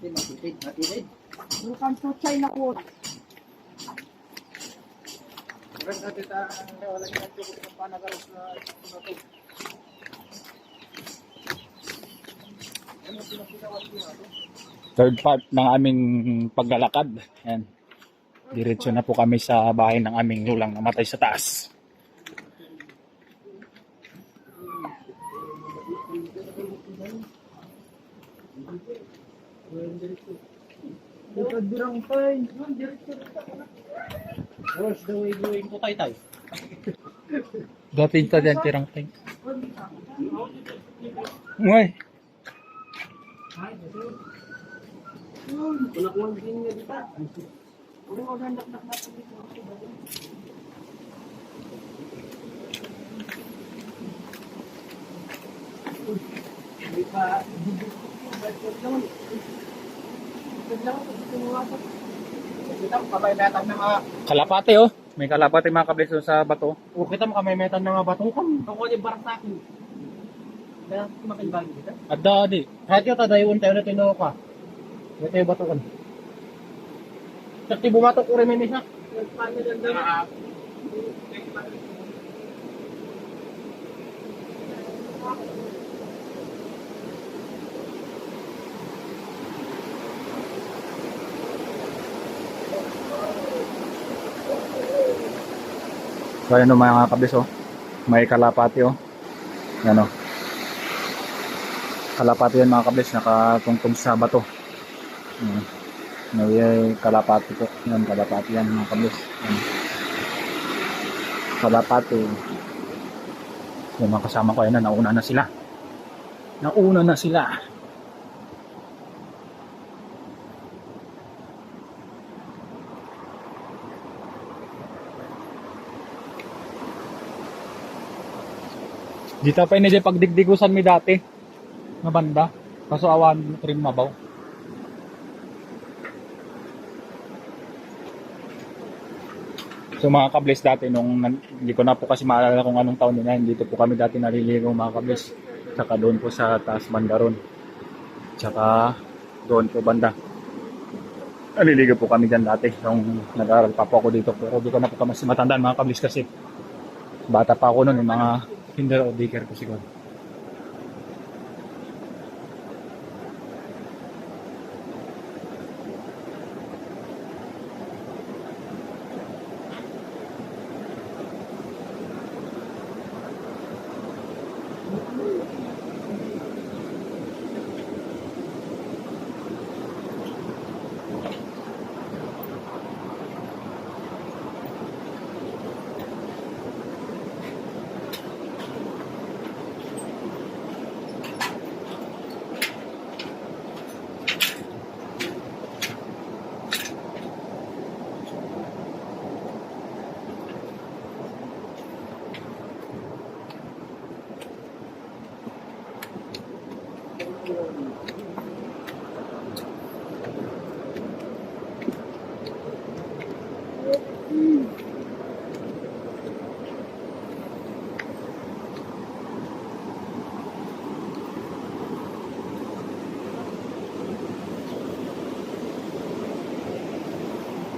Matitid. You can to China wood. Ren natin wala nang tuko ng panagaros na ito. Third part ng aming paglalakad. Ayan. Diretso na po kami sa bahay ng aming lulang namatay sa taas. Dirang fine. Where's the way going to Taytay? Dating ta dyan tirang ting. Ngay. Kulang din nga dito. Kung maghandak na natin dito. Hindi pa Kamay-metan na nga. Kalapate oh. May kalapate mga kablis doon sa bato. O kita mo kamay-metan na nga batukan. Ako yung barak sa akin. Kaya makinbagi kita. Adda di. Kahit yung tadayon tayo na tinoo ka. Ito yung batukan. Sakti bumatok ko rin may misa. So ayan o mga kablis oh. May kalapate oh. Yan oh. Kalapate yan mga kablis. Nakatungtong sa bato. May kalapate po. Yan kalapate yan mga kablis. Yan. Kalapate. Yung mga kasama ko yan nauna na sila. Nauna na sila. Dito pa hindi pagdigdigusan mi dati na banda. Kaso awan trim mabaw. So mga kables dati nung hindi ko na po kasi maalala kung anong taon nila. Dito po kami dati naliligo mga kables. Tsaka doon po sa taas banda ron. Tsaka doon po banda. Naliligo po kami dyan dati. Nung nag-aaral pa po ako dito. Pero di ko na po kami matandaan mga kables kasi bata pa ako noon. Yung mga kinder o daycare ko siguro.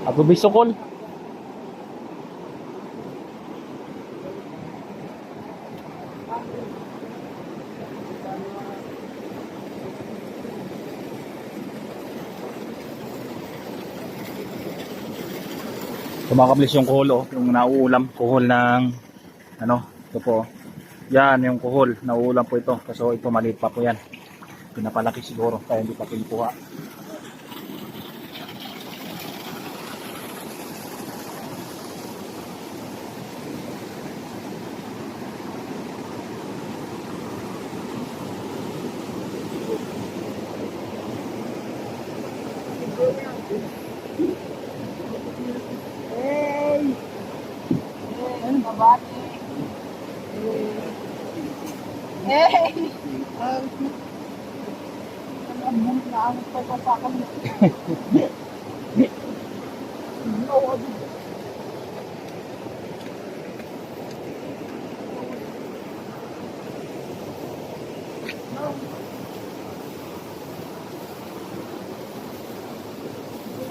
Ako bisokol. Kumakablis yung kuhol oh, yung nauulam kuhol ng ano, ito po. Yan yung kuhol, nauulam po ito. Kasi ito maliit pa po yan. Pinapalaki siguro kaya hindi pa pinukuha.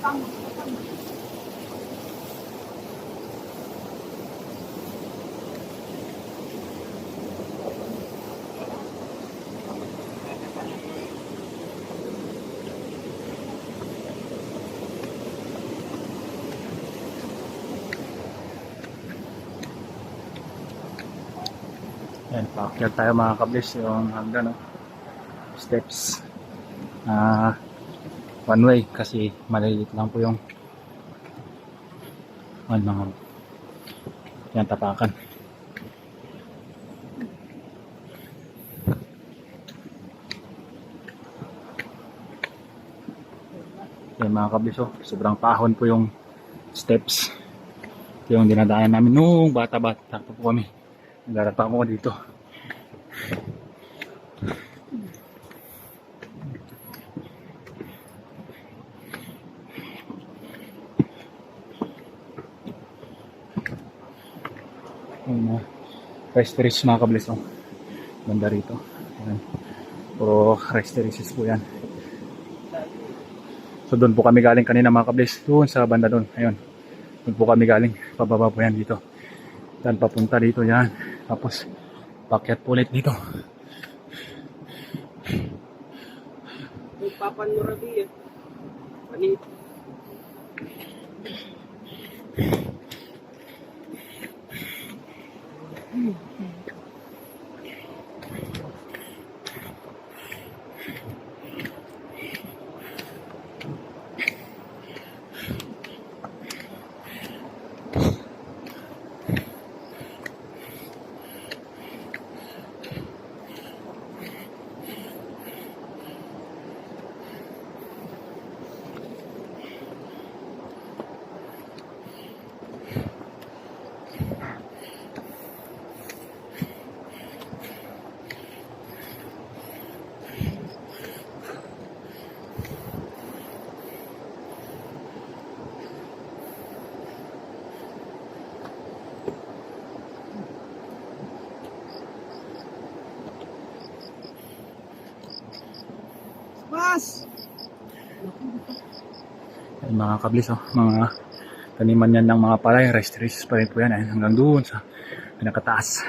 Yan, paakyat tayo mga kablis, yung hanggang no, steps. One way kasi maliliit lang po yung mga yan, tapakan. Yan mga kablis, oh, sobrang pahon po yung steps. Ito yung dinadaanan namin nung bata-bata po kami. Nagdarapa ako dito. Yung resteris mga kablis, oh. Banda rito. Ayan. Puro resteris po yan. So doon po kami galing kanina mga kablis. Doon sa banda doon. Ayun. Doon po kami galing. Pababa po yan dito. Dan papunta dito yan. Tapos pakyat po ulit dito. Papan mo rabi eh. Palit. Mas! Ay, mga kablis, oh, mga taniman yan ng mga palay, rest pa rin po yan, hanggang doon sa pinakataas.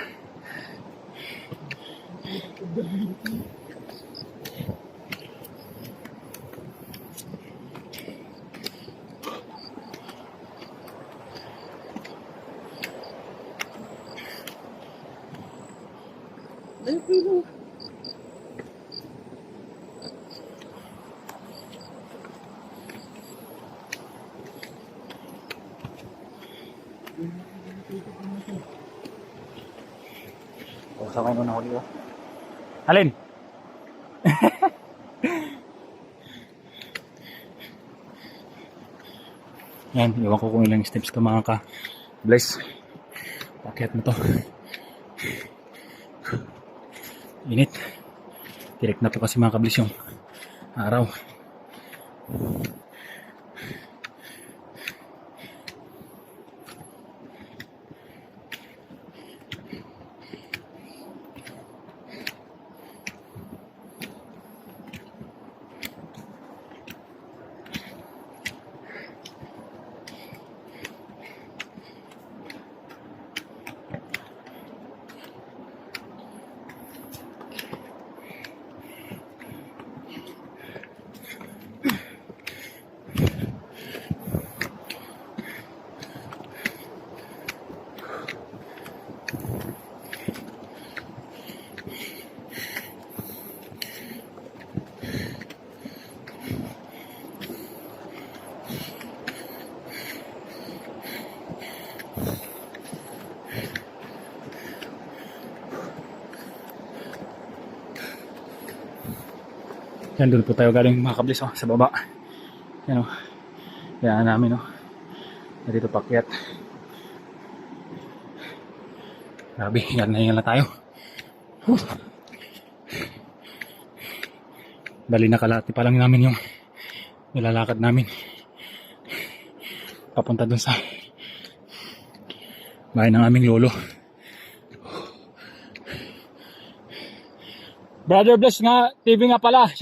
Sa kayo na huli ko. Alin? Yan, iwan ko kung ilang steps to mga ka-bless. Pakyat mo to. Init. Direct na to kasi mga ka-bless yung araw. Yan, doon po tayo galing mga kablis, oh, sa baba. Yan, oh. Yan namin, oh. Dito pakyat. Grabe, yan na tayo. Bali na kalahati pa lang namin yung nilalakad namin. Papunta dun sa bahay ng aming lolo. Brother Bless nga, TV nga pala.